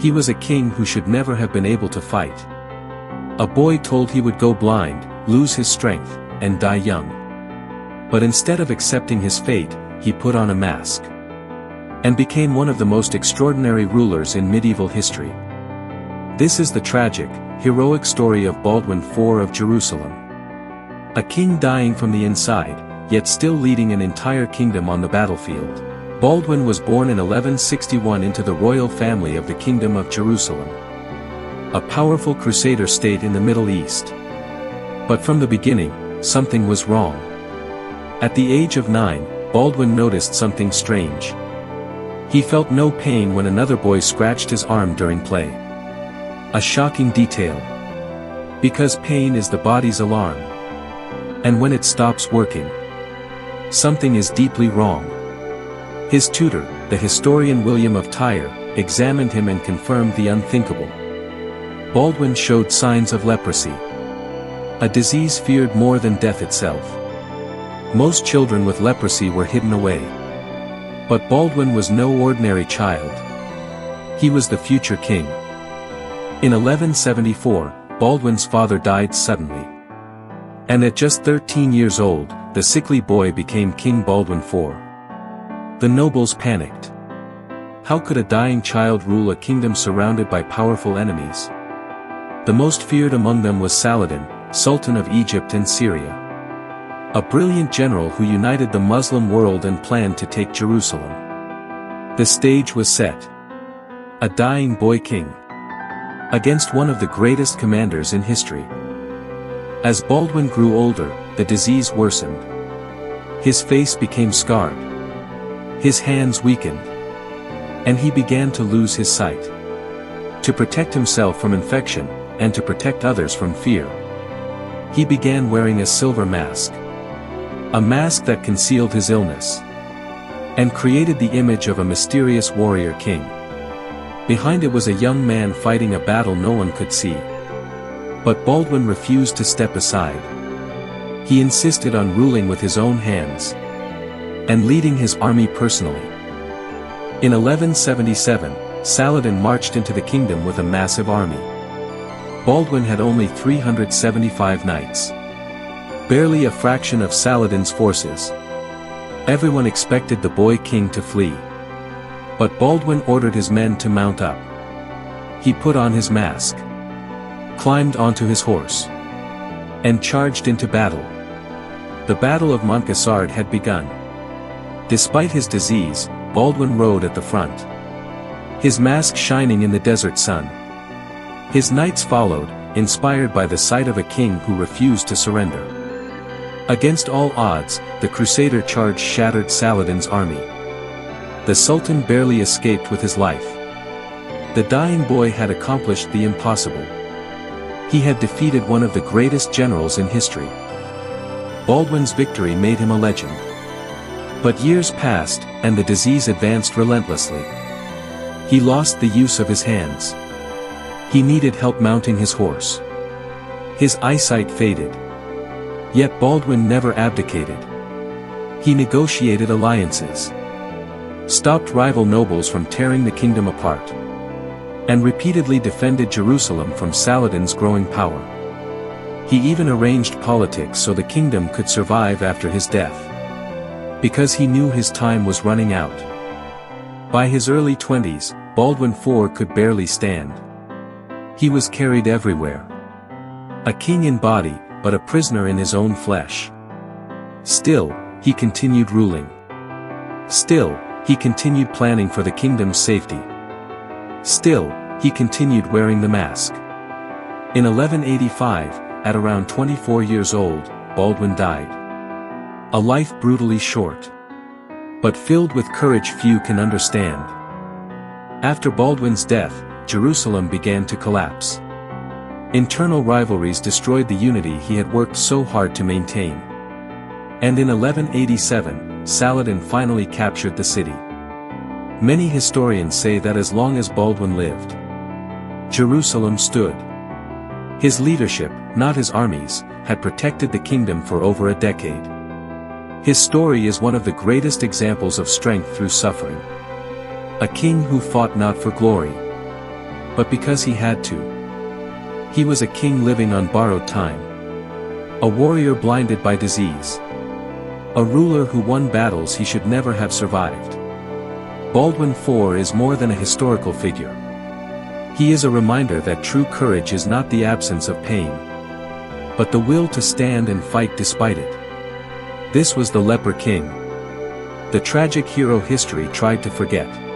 He was a king who should never have been able to fight. A boy told he would go blind, lose his strength, and die young. But instead of accepting his fate, he put on a mask and became one of the most extraordinary rulers in medieval history. This is the tragic, heroic story of Baldwin IV of Jerusalem. A king dying from the inside, yet still leading an entire kingdom on the battlefield. Baldwin was born in 1161 into the royal family of the Kingdom of Jerusalem, a powerful crusader state in the Middle East. But from the beginning, something was wrong. At the age of 9, Baldwin noticed something strange. He felt no pain when another boy scratched his arm during play. A shocking detail. Because pain is the body's alarm. And when it stops working, something is deeply wrong. His tutor, the historian William of Tyre, examined him and confirmed the unthinkable. Baldwin showed signs of leprosy, a disease feared more than death itself. Most children with leprosy were hidden away. But Baldwin was no ordinary child. He was the future king. In 1174, Baldwin's father died suddenly. And at just 13 years old, the sickly boy became King Baldwin IV. The nobles panicked. How could a dying child rule a kingdom surrounded by powerful enemies? The most feared among them was Saladin, Sultan of Egypt and Syria. A brilliant general who united the Muslim world and planned to take Jerusalem. The stage was set. A dying boy king against one of the greatest commanders in history. As Baldwin grew older, the disease worsened. His face became scarred. His hands weakened. And he began to lose his sight. To protect himself from infection, and to protect others from fear, he began wearing a silver mask. A mask that concealed his illness and created the image of a mysterious warrior king. Behind it was a young man fighting a battle no one could see. But Baldwin refused to step aside. He insisted on ruling with his own hands and leading his army personally. In 1177, Saladin marched into the kingdom with a massive army. Baldwin had only 375 knights. Barely a fraction of Saladin's forces. Everyone expected the boy king to flee. But Baldwin ordered his men to mount up. He put on his mask, climbed onto his horse, and charged into battle. The Battle of Montgisard had begun. Despite his disease, Baldwin rode at the front, his mask shining in the desert sun. His knights followed, inspired by the sight of a king who refused to surrender. Against all odds, the crusader charge shattered Saladin's army. The Sultan barely escaped with his life. The dying boy had accomplished the impossible. He had defeated one of the greatest generals in history. Baldwin's victory made him a legend. But years passed, and the disease advanced relentlessly. He lost the use of his hands. He needed help mounting his horse. His eyesight faded. Yet Baldwin never abdicated. He negotiated alliances, stopped rival nobles from tearing the kingdom apart, and repeatedly defended Jerusalem from Saladin's growing power. He even arranged politics so the kingdom could survive after his death, because he knew his time was running out. By his early 20s, Baldwin IV could barely stand. He was carried everywhere. A king in body, but a prisoner in his own flesh. Still, he continued ruling. Still, he continued planning for the kingdom's safety. Still, he continued wearing the mask. In 1185, at around 24 years old, Baldwin died. A life brutally short, but filled with courage few can understand. After Baldwin's death, Jerusalem began to collapse. Internal rivalries destroyed the unity he had worked so hard to maintain. And in 1187, Saladin finally captured the city. Many historians say that as long as Baldwin lived, Jerusalem stood. His leadership, not his armies, had protected the kingdom for over a decade. His story is one of the greatest examples of strength through suffering. A king who fought not for glory, but because he had to. He was a king living on borrowed time. A warrior blinded by disease. A ruler who won battles he should never have survived. Baldwin IV is more than a historical figure. He is a reminder that true courage is not the absence of pain, but the will to stand and fight despite it. This was the Leper King. The tragic hero history tried to forget.